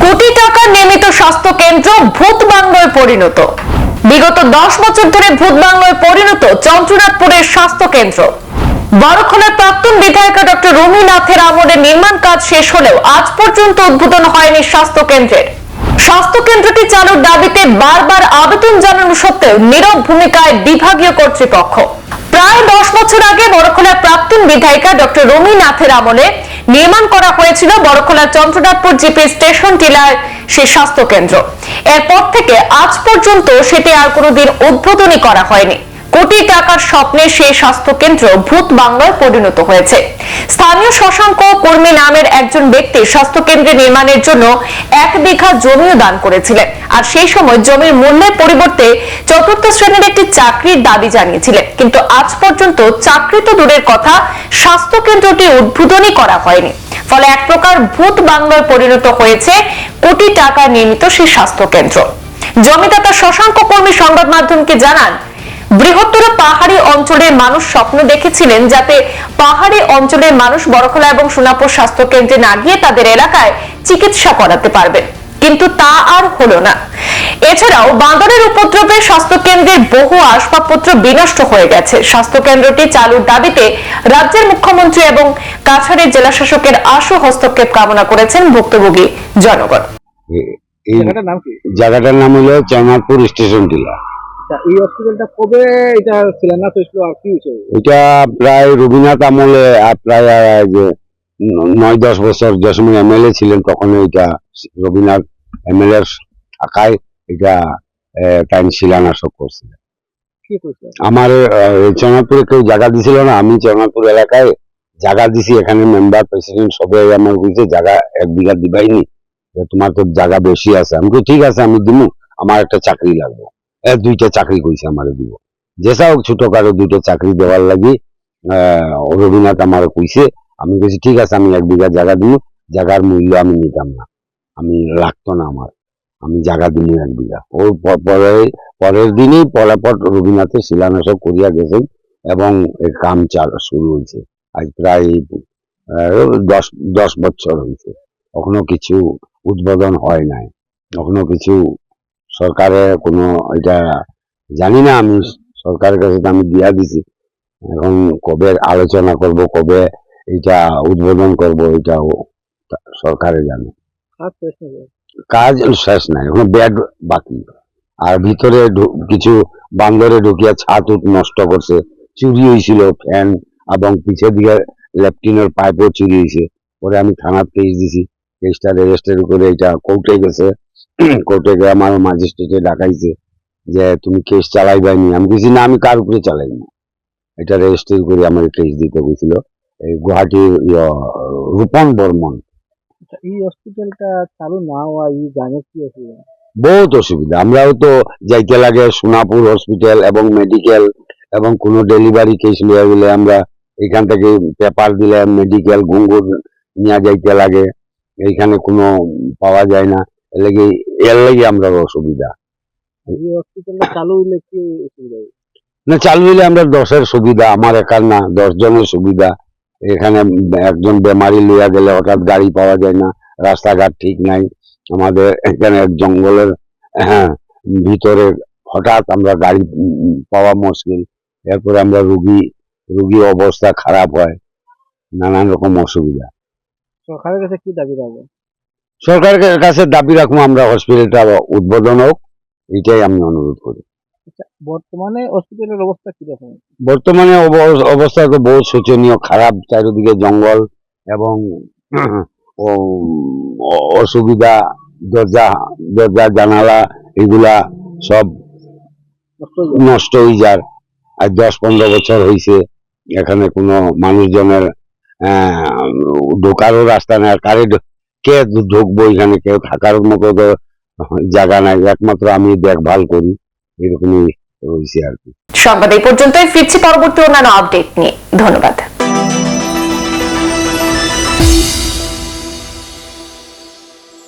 কোটি টাকার নির্মিত স্বাস্থ্য কেন্দ্র ভূত বাংলোয় পরিণত। বিগত 10 বছর ধরে ভূত বাংলোয় পরিণত চন্দ্রনাথপুরের স্বাস্থ্য কেন্দ্র। বড়খলার প্রাক্তন বিধায়িকা ডক্টর রুমি নাথের আমলে নির্মাণ কাজ শেষ হলেও আজ পর্যন্ত উদ্বোধন হয়নি স্বাস্থ্য কেন্দ্রের। স্বাস্থ্য কেন্দ্রটি চালুর দাবিতে বারবার আবেদন জানানো সত্ত্বেও নীরব ভূমিকায় বিভাগীয় কর্তৃপক্ষ। প্রায় 10 বছর আগে বড়খলার প্রাক্তন বিধায়িকা ডক্টর রুমি নাথের আমলে নির্মাণ করা হয়েছিল বড়খলার চন্দ্রনাথপুর জিপি স্টেশন টিলার সেই স্বাস্থ্য কেন্দ্র। এরপর থেকে আজ পর্যন্ত সেটি আর কোনোদিন উদ্বোধনই করা হয়নি। কোটি টাকার স্বপ্নে সেই স্বাস্থ্য কেন্দ্র ভূত বাংলায় পরিণত হয়েছে। স্থানীয় শশাঙ্ক কর্মী নামের একজন ব্যক্তি স্বাস্থ্য কেন্দ্র নির্মাণের জন্য 1 বিঘা জমিও দান করেছিলেন, আর সেই সময় জমির মূল্যের পরিবর্তে চতুর্থ শ্রেণীর একটি চাকরির দাবি জানিয়েছিলেন। কিন্তু আজ পর্যন্ত চাকরি তো দূরের কথা, স্বাস্থ্য কেন্দ্রটি উদ্বোধনই করা হয়নি। ফলে এক প্রকার ভূত বাংলায় পরিণত হয়েছে কোটি টাকা নির্মিত সেই স্বাস্থ্য কেন্দ্র। জমিদাতা শশাঙ্ক কর্মী সংবাদ মাধ্যমকে জানান, বৃহত্তর পাহাড়ি অঞ্চলের মানুষ স্বপ্ন দেখেছিলেন যাতে পাহাড়ি অঞ্চলের মানুষ বড়খলা এবং সোনাপুর স্বাস্থ্য কেন্দ্রে না গিয়ে তাদের এলাকায় চিকিৎসা করাতে পারবে, কিন্তু তা আর হলো না। এছাড়াও বাঁদরের উপদ্রবে স্বাস্থ্য কেন্দ্রের বহু আসবাবপত্র বিনষ্ট হয়ে গেছে। স্বাস্থ্য কেন্দ্রটি চালুর দাবিতে রাজ্যের মুখ্যমন্ত্রী এবং কাছাড়ের জেলা শাসকের আশু হস্তক্ষেপ কামনা করেছেন ভুক্তভোগী জনগণ। জায়গাটার নাম হলো চন্দ্রনাথপুর স্টেশন টিলা। এই হসপিটালটা কবে এটা শিলান্যাস হয়েছিল আর কি হয়েছে? এটা প্রায় রবীন্দ্রনাথ আমলে প্রায় 9-10 বছর যে সময় এমএলএ ছিলেন তখন এটা রবীন্দ্রনাথ এমএলএ থাকায় এটা টাইম শিলান্যাস করছিল। আমার চন্দ্রনাথপুরে কেউ জায়গা দিছিল না, আমি চন্দ্রনাথপুর এলাকায় জায়গা দিছি। এখানে মেম্বার প্রেসিডেন্ট সবাই আমার বলছে জায়গা 1 বিঘা দিবাইনি, তোমার তো জায়গা বেশি আছে। আমি ঠিক আছে আমি দিব, আমার একটা চাকরি লাগবে। 2টা চাকরি কইছে আমার দিব, যেসা হোক ছোটখাটো 2টা চাকরি দেওয়ার লাগি রবীন্দ্রনাথ আমার কইছে। আমি বলছি ঠিক আছে আমি 1 বিঘা জায়গা দিব, জায়গার মূল্য আমি নিতাম না, আমি লাগতো না আমার, আমি জায়গা দিব 1 বিঘা। ওর পরের দিনই পলাপট রবীন্দ্রনাথের শিলান্যাস করিয়া গেছেন এবং এর কাম শুরু হয়েছে। আজ প্রায় 10 বছর হয়েছে, এখনো কিছু উদ্বোধন হয় নাই, এখনো কিছু সরকারের কোনো এটা জানি না। আমি সরকারের কাছে আমি দিয়া দিছি, এখন কবে আলোচনা করব, কবে এটা উদ্বোধন করব এটাও সরকারে জানে। কাজ শেষ নাই, এখন বেড বাকি। আর ভিতরে কিছু বান্দরে ঢুকিয়া ছাদ নষ্ট করছে, চুরি হয়েছিল ফ্যান এবং পিছের দিকে ল্যাট্রিনের পাইপও চুরি হয়েছে। পরে আমি থানার কেস দিছি, কেসটা রেজিস্টার করে এটা কোর্টে গেছে। কোর্টে গিয়ে আমার ম্যাজিস্ট্রেটে ডাকাইছে যে তুমি কেস চালাইবাইনি। আমি বলছি না, আমি কার উপরে চালাই না, এটা রেজিস্টার করে আমার কেস দিতে গেছিল এই গুয়াহাটির রূপন বর্মন। এই হসপিটালটা চালু না হওয়া এই জানে কি অসুবিধা? বহুত অসুবিধা। আমরাও তো যাইতে লাগে সোনাপুর হসপিটাল এবং মেডিকেল, এবং কোনো ডেলিভারি কেস লিয়ে গেলে আমরা এখান থেকে পেপার দিলে মেডিকেল ঘুঙ্গুর নিয়ে যাইতে লাগে, এইখানে কোনো পাওয়া যায় না। এর লাগি আমরা অসুবিধা। চালু হইলে কি অসুবিধা? না, চালু হইলে আমরা 10-এর সুবিধা, আমার একার না 10 জনের সুবিধা। এখানে একজন বেমারি লইয়া গেলে হঠাৎ গাড়ি পাওয়া যায় না, রাস্তাঘাট ঠিক নাই। আমাদের এখানে জঙ্গলের ভিতরে হঠাৎ আমরা গাড়ি পাওয়া মুশকিল। এরপরে আমরা রুগী অবস্থা খারাপ হয়, নানান রকম অসুবিধা। সরকারের কাছে কি দাবি রাখবো? সরকারের কাছে দাবি রাখবো আমরা হসপিটালটা উদ্বোধন হোক, এটাই আমি অনুরোধ করি। বর্তমানে হসপিটালের অবস্থা কিরকম? বর্তমানে অবস্থা তো বহু শোচনীয়, খারাপ। চারিদিকে জঙ্গল এবং অসুবিধা, দরজা জানালা এগুলা সব নষ্ট হয়ে যায়। আজ 10-15 বছর হয়েছে এখানে কোনো মানুষজনের ঢোকারও রাস্তা নাই। কারে কে ঢুকবো, এখানে কেউ থাকার মতো তো জায়গা নাই, একমাত্র আমি দেখভাল করি, এরকমই হয়েছে আর কি। সংবাদ এই পর্যন্তই, ফিরছি পরবর্তী অন্যান্য আপডেট নিয়ে। ধন্যবাদ।